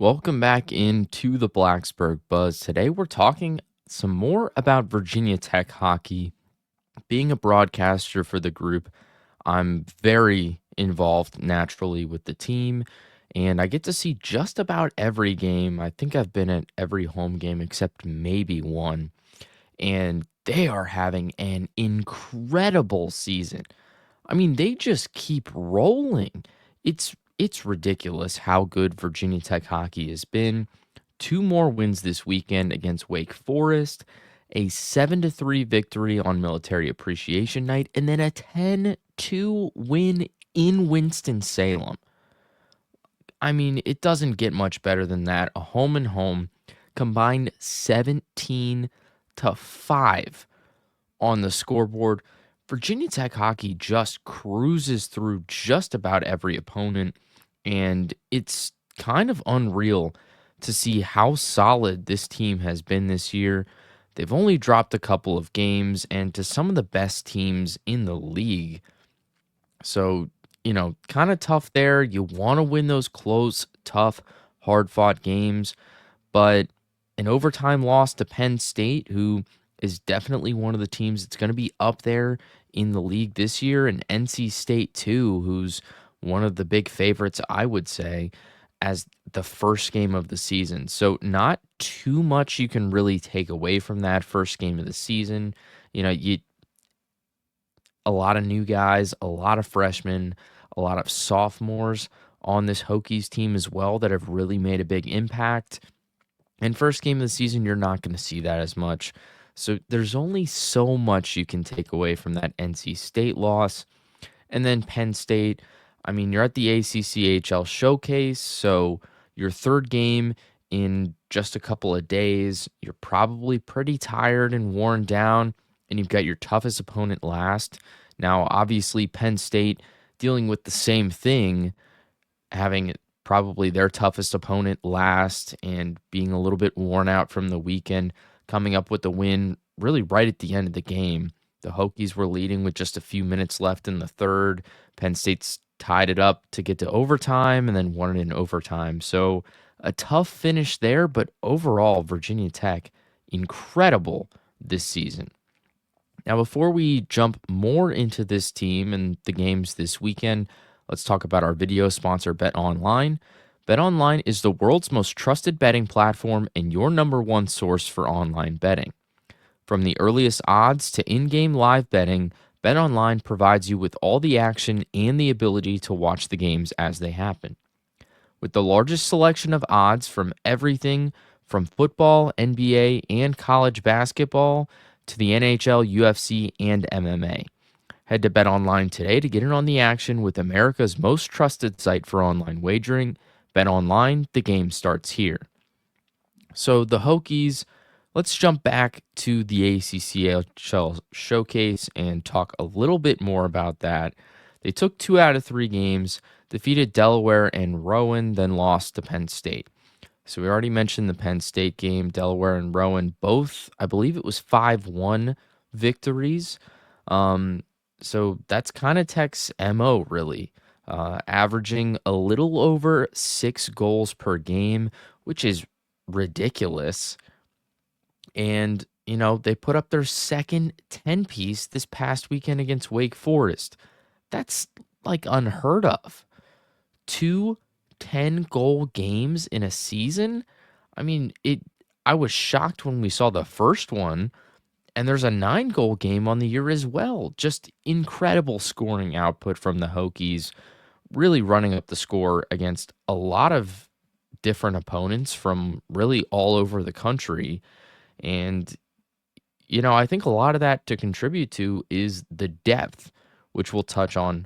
Welcome back into the Blacksburg Buzz. Today we're talking some more about Virginia Tech hockey. Being a broadcaster for the group, I'm very involved naturally with the team, and I get to see just about every game. I think I've been at every home game except maybe one, and they are having an incredible season. I mean, they just keep rolling. It's ridiculous how good Virginia Tech hockey has been. Two more wins this weekend against Wake Forest, a 7-3 victory on Military Appreciation Night, and then a 10-2 win in Winston-Salem. I mean, it doesn't get much better than that. A home and home combined 17-5 on the scoreboard. Virginia Tech hockey just cruises through just about every opponent, and it's kind of unreal to see how solid this team has been this year. They've only dropped a couple of games and to some of the best teams in the league. So, kind of tough there. You want to win those close, tough, hard fought games, but an overtime loss to Penn State, who is definitely one of the teams that's going to be up there in the league this year, and NC State, too, who's one of the big favorites, I would say, as the first game of the season. So, not too much you can really take away from that first game of the season. You a lot of new guys, a lot of freshmen, a lot of sophomores on this Hokies team as well that have really made a big impact. And first game of the season, you're not going to see that as much. So there's only so much you can take away from that NC State loss. And then Penn State, I mean, you're at the ACCHL showcase, so your third game in just a couple of days, you're probably pretty tired and worn down, and you've got your toughest opponent last. Now, obviously, Penn State dealing with the same thing, having probably their toughest opponent last and being a little bit worn out from the weekend, coming up with the win really right at the end of the game. The Hokies were leading with just a few minutes left in the third. Penn State's tied it up to get to overtime and then won it in overtime. So a tough finish there, but overall, Virginia Tech, incredible this season. Now, before we jump more into this team and the games this weekend, let's talk about our video sponsor, BetOnline. BetOnline is the world's most trusted betting platform and your number one source for online betting. From the earliest odds to in-game live betting, BetOnline provides you with all the action and the ability to watch the games as they happen. With the largest selection of odds from everything from football, NBA, and college basketball to the NHL, UFC, and MMA. Head to BetOnline today to get in on the action with America's most trusted site for online wagering. BetOnline, the game starts here. So the Hokies, let's jump back to the ACCHL showcase and talk a little bit more about that. They took 2 out of 3 games, defeated Delaware and Rowan, then lost to Penn State. So we already mentioned the Penn State game. Delaware and Rowan, both, I believe it was 5-1 victories. So that's kind of Tech's MO, really. Averaging a little over 6 goals per game, which is ridiculous. And, they put up their second 10-piece this past weekend against Wake Forest. That's like unheard of. 2 10-goal games in a season? I mean, I was shocked when we saw the first one, and there's a 9-goal game on the year as well. Just incredible scoring output from the Hokies, really running up the score against a lot of different opponents from really all over the country. And, I think a lot of that to contribute to is the depth, which we'll touch on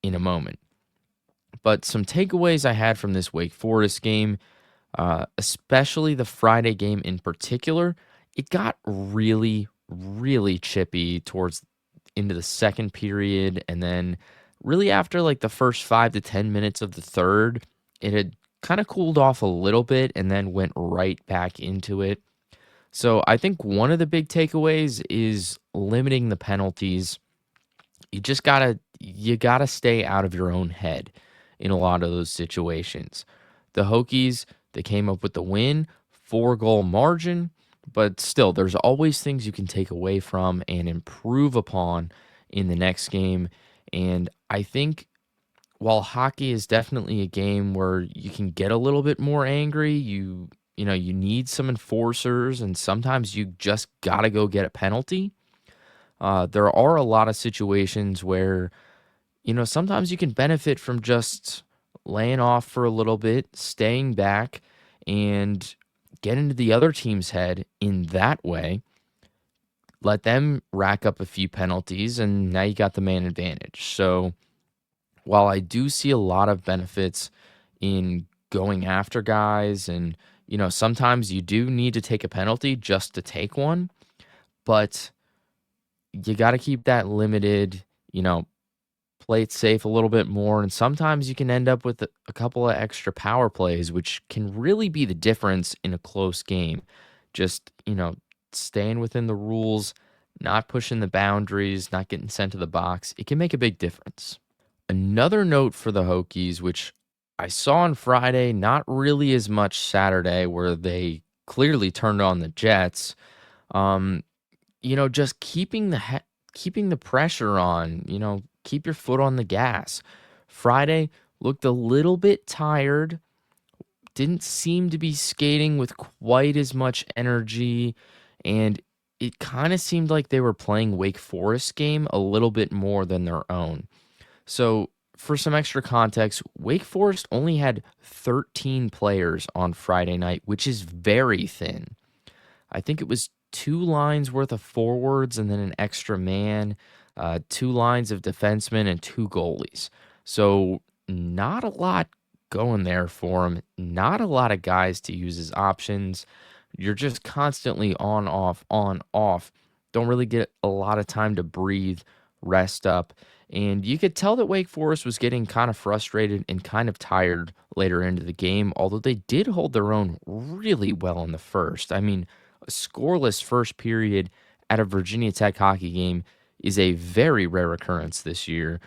in a moment. But some takeaways I had from this Wake Forest game, especially the Friday game in particular, it got really, really chippy towards into the second period. And then really after like the first 5 to 10 minutes of the third, it had kind of cooled off a little bit and then went right back into it. So I think one of the big takeaways is limiting the penalties. You gotta stay out of your own head in a lot of those situations. The Hokies They came up with the win, 4-goal margin, but still, there's always things you can take away from and improve upon in the next game. And I think while hockey is definitely a game where you can get a little bit more angry, you need some enforcers, and sometimes you just gotta go get a penalty. There are a lot of situations where sometimes you can benefit from just laying off for a little bit, staying back, and get into the other team's head in that way. Let them rack up a few penalties, and now you got the man advantage. So while I do see a lot of benefits in going after guys, and sometimes you do need to take a penalty just to take one, but you got to keep that limited, play it safe a little bit more. And sometimes you can end up with a couple of extra power plays, which can really be the difference in a close game. Just, staying within the rules, not pushing the boundaries, not getting sent to the box. It can make a big difference. Another note for the Hokies, which I saw on Friday, not really as much Saturday, where they clearly turned on the Jets. Um, just keeping the pressure on, keep your foot on the gas. Friday looked a little bit tired, didn't seem to be skating with quite as much energy, and it kind of seemed like they were playing Wake Forest game a little bit more than their own. So, for some extra context, Wake Forest only had 13 players on Friday night, which is very thin. I think it was two lines worth of forwards and then an extra man, two lines of defensemen, and two goalies. So, not a lot going there for him. Not a lot of guys to use as options. You're just constantly on, off, on, off. Don't really get a lot of time to breathe, rest up. And you could tell that Wake Forest was getting kind of frustrated and kind of tired later into the game, although they did hold their own really well in the first. I mean, a scoreless first period at a Virginia Tech hockey game is a very rare occurrence this year.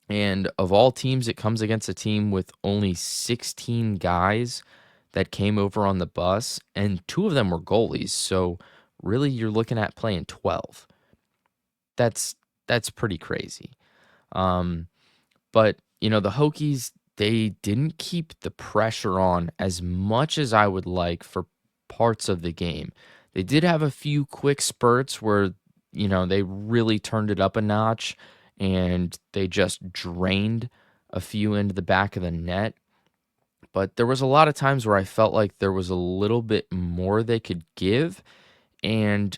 And of all teams, it comes against a team with only 16 guys that came over on the bus, and two of them were goalies. So really, you're looking at playing 12. That's that's pretty crazy. Um, but the Hokies, they didn't keep the pressure on as much as I would like for parts of the game. They did have a few quick spurts where they really turned it up a notch and they just drained a few into the back of the net. But there was a lot of times where I felt like there was a little bit more they could give. And,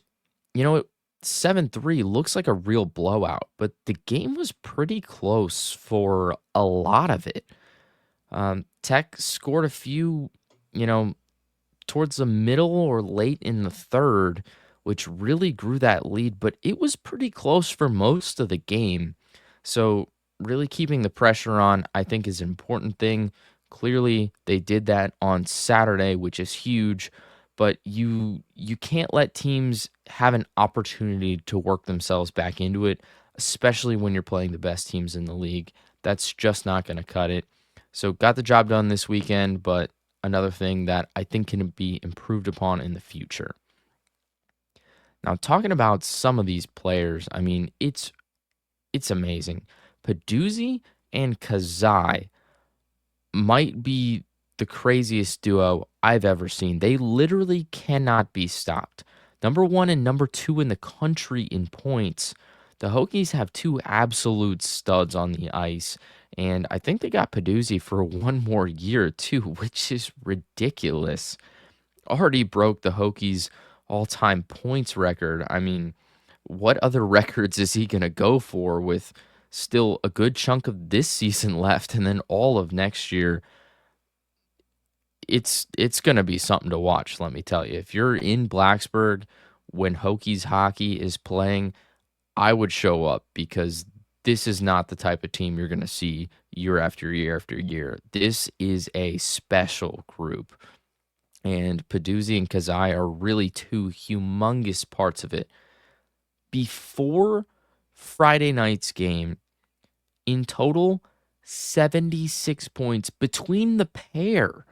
you know, 7-3 looks like a real blowout, but the game was pretty close for a lot of it. Tech scored a few, you know, towards the middle or late in the third, which really grew that lead, but it was pretty close for most of the game. So, really keeping the pressure on, I think, is an important thing. Clearly, they did that on Saturday, which is huge, but you can't let teams have an opportunity to work themselves back into it, especially when you're playing the best teams in the league. That's just not going to cut it. So, got the job done this weekend, but another thing that I think can be improved upon in the future. Now, talking about some of these players, I mean, it's amazing. Paduzzi and Kazai might be the craziest duo I've ever seen. They literally cannot be stopped. Number one and number two in the country in points. The Hokies have two absolute studs on the ice, and I think they got Paduzzi for one more year too, which is ridiculous. Already broke the Hokies' all-time points record. I mean, what other records is he going to go for with still a good chunk of this season left and then all of next year? It's going to be something to watch, let me tell you. If you're in Blacksburg when Hokies hockey is playing, I would show up because this is not the type of team you're going to see year after year after year. This is a special group. And Paduzzi and Kazai are really two humongous parts of it. Before Friday night's game, in total, 76 points between the pair.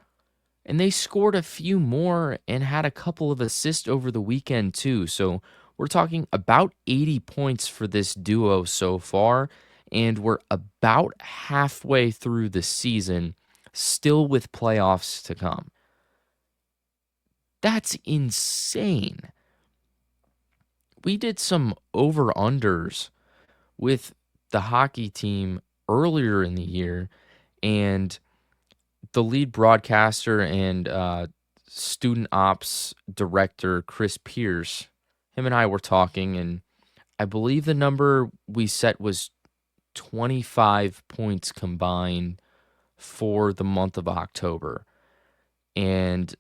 And they scored a few more and had a couple of assists over the weekend, too. So we're talking about 80 points for this duo so far. And we're about halfway through the season, still with playoffs to come. That's insane. We did some over-unders with the hockey team earlier in the year, and the lead broadcaster and student ops director, Chris Pierce, him and I were talking, and I believe the number we set was 25 points combined for the month of October. And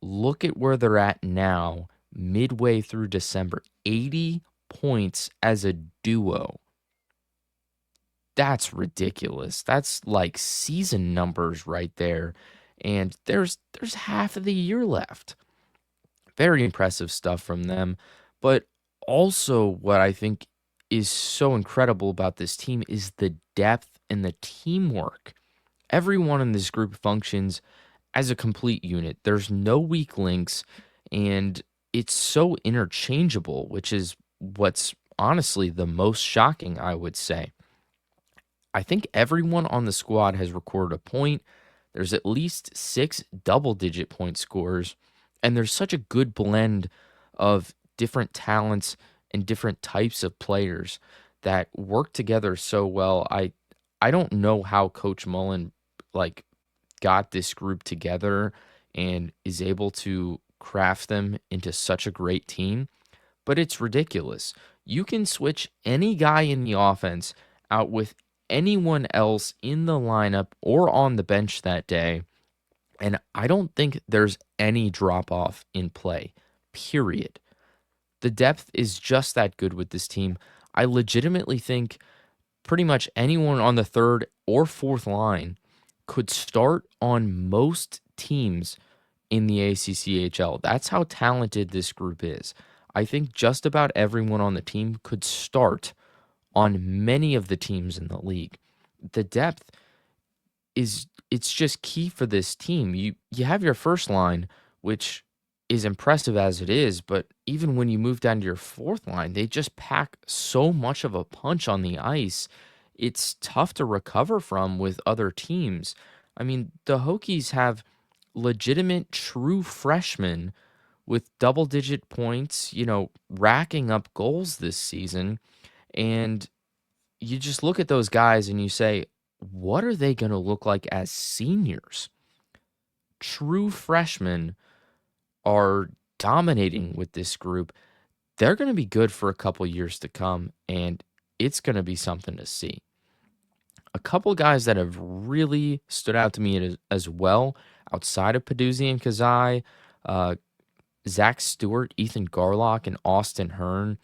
look at where they're at now, midway through December. 80 points as a duo. That's ridiculous. That's like season numbers right there. And there's half of the year left. Very impressive stuff from them. But also what I think is so incredible about this team is the depth and the teamwork. Everyone in this group functions as a complete unit. There's no weak links, and it's so interchangeable, which is what's honestly the most shocking, I would say. I think everyone on the squad has recorded a point. There's at least 6 double-digit point scorers, and there's such a good blend of different talents and different types of players that work together so well. I don't know how Coach Mullen like got this group together and is able to craft them into such a great team, but it's ridiculous. You can switch any guy in the offense out with anyone else in the lineup or on the bench that day, and I don't think there's any drop off in play, period. The depth is just that good with this team. I legitimately think pretty much anyone on the third or fourth line could start on most teams in the ACCHL. That's how talented this group is. I think just about everyone on the team could start on many of the teams in the league. The depth is it's just key for this team. You have your first line, which is impressive as it is, but even when you move down to your fourth line, they just pack so much of a punch on the ice. It's tough to recover from with other teams. I mean, the Hokies have legitimate true freshmen with double digit points, racking up goals this season. And you just look at those guys and you say, what are they going to look like as seniors? True freshmen are dominating with this group. They're going to be good for a couple years to come, and it's going to be something to see. A couple guys that have really stood out to me as well, outside of Paduzzi and Kazai, uh, Zach Stewart, Ethan Garlock, and Austin Hearn.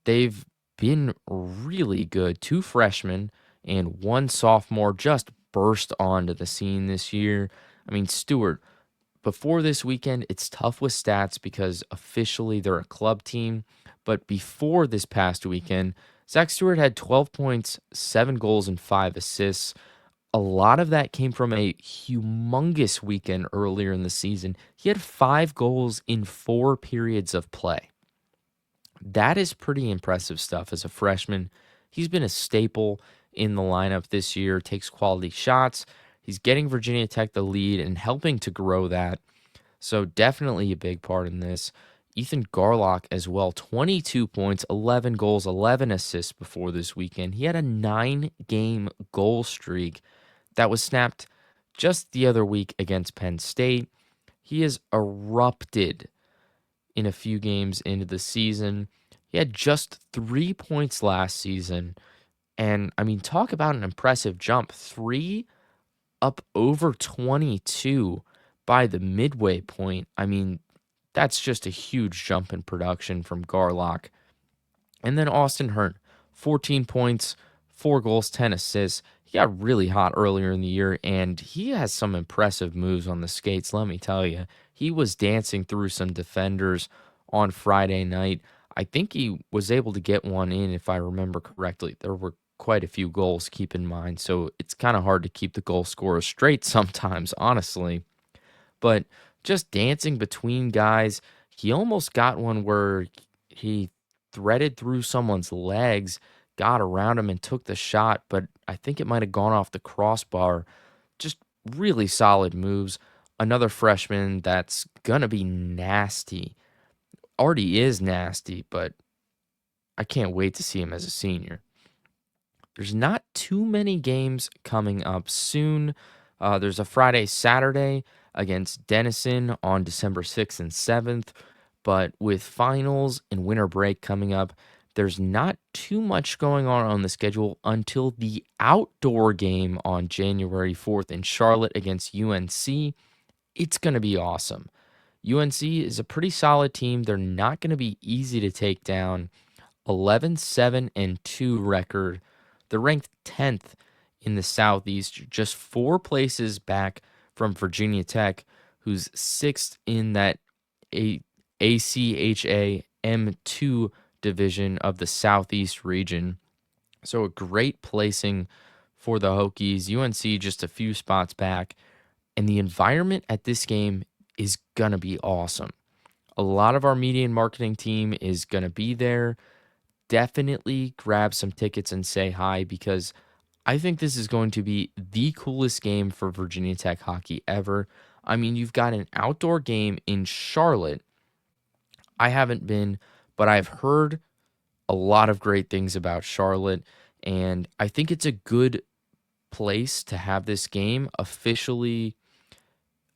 They've been really good. 2 freshmen and 1 sophomore just burst onto the scene this year. I mean, Stewart, before this weekend, it's tough with stats because officially they're a club team. But before this past weekend, Zach Stewart had 12 points, 7 goals, and 5 assists. A lot of that came from a humongous weekend earlier in the season. He had 5 goals in 4 periods of play. That is pretty impressive stuff as a freshman. He's been a staple in the lineup this year, takes quality shots. He's getting Virginia Tech the lead and helping to grow that. So definitely a big part in this. Ethan Garlock as well, 22 points, 11 goals, 11 assists before this weekend. He had a 9-game goal streak that was snapped just the other week against Penn State. He has erupted in a few games into the season. He had just 3 points last season. And I mean, talk about an impressive jump. 3 up over 22 by the midway point. I mean, that's just a huge jump in production from Garlock. And then Austin Hearn, 14 points, 4 goals, 10 assists. He got really hot earlier in the year, and he has some impressive moves on the skates, let me tell you. He was dancing through some defenders on Friday night. I think he was able to get one in, if I remember correctly. There were quite a few goals, keep in mind, so it's kind of hard to keep the goal scorers straight sometimes, honestly. but just dancing between guys. He almost got one where he threaded through someone's legs, got around him, and took the shot, but I think it might have gone off the crossbar. Just really solid moves. Another freshman that's gonna be nasty. Already is nasty, but I can't wait to see him as a senior. There's not too many games coming up soon. There's a Friday, Saturday against Denison on December 6th and 7th. But with finals and winter break coming up, there's not too much going on the schedule until the outdoor game on January 4th in Charlotte against UNC. It's going to be awesome. UNC is a pretty solid team. They're not going to be easy to take down. 11-7-2 record. They're ranked 10th in the Southeast, just 4 places back from Virginia Tech, who's 6th in that ACHA M2 division of the Southeast region. So a great placing for the Hokies. UNC just a few spots back. And the environment at this game is going to be awesome. A lot of our media and marketing team is going to be there. Definitely grab some tickets and say hi because I think this is going to be the coolest game for Virginia Tech hockey ever. I mean, you've got an outdoor game in Charlotte. I haven't been, but I've heard a lot of great things about Charlotte, and I think it's a good place to have this game officially,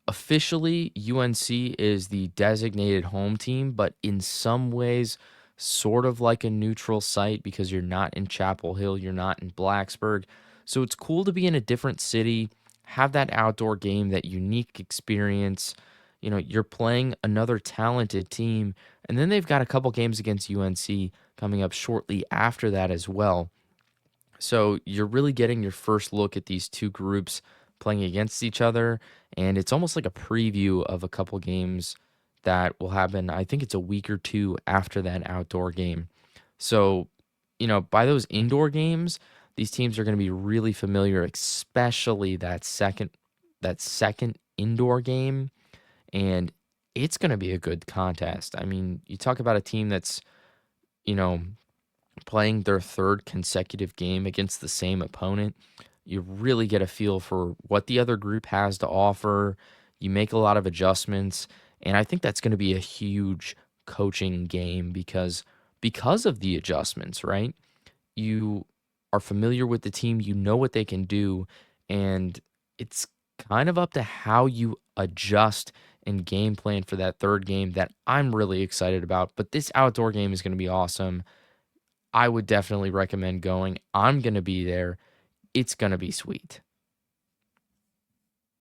UNC is the designated home team, but in some ways, sort of like a neutral site because you're not in Chapel Hill, you're not in Blacksburg. So it's cool to be in a different city, have that outdoor game, that unique experience. You're playing another talented team, and then they've got a couple games against UNC coming up shortly after that as well. So you're really getting your first look at these two groups playing against each other, and it's almost like a preview of a couple games that will happen. I think it's a week or two after that outdoor game. So, by those indoor games, these teams are going to be really familiar, especially that second indoor game, and it's going to be a good contest. I mean, you talk about a team that's, you know, playing their third consecutive game against the same opponent, you really get a feel for what the other group has to offer. You make a lot of adjustments, and I think that's going to be a huge coaching game because of the adjustments, right? You are familiar with the team, you know what they can do, and it's kind of up to how you adjust and game plan for that third game that I'm really excited about. But this outdoor game is going to be awesome. I would definitely recommend going. I'm going to be there. It's going to be sweet.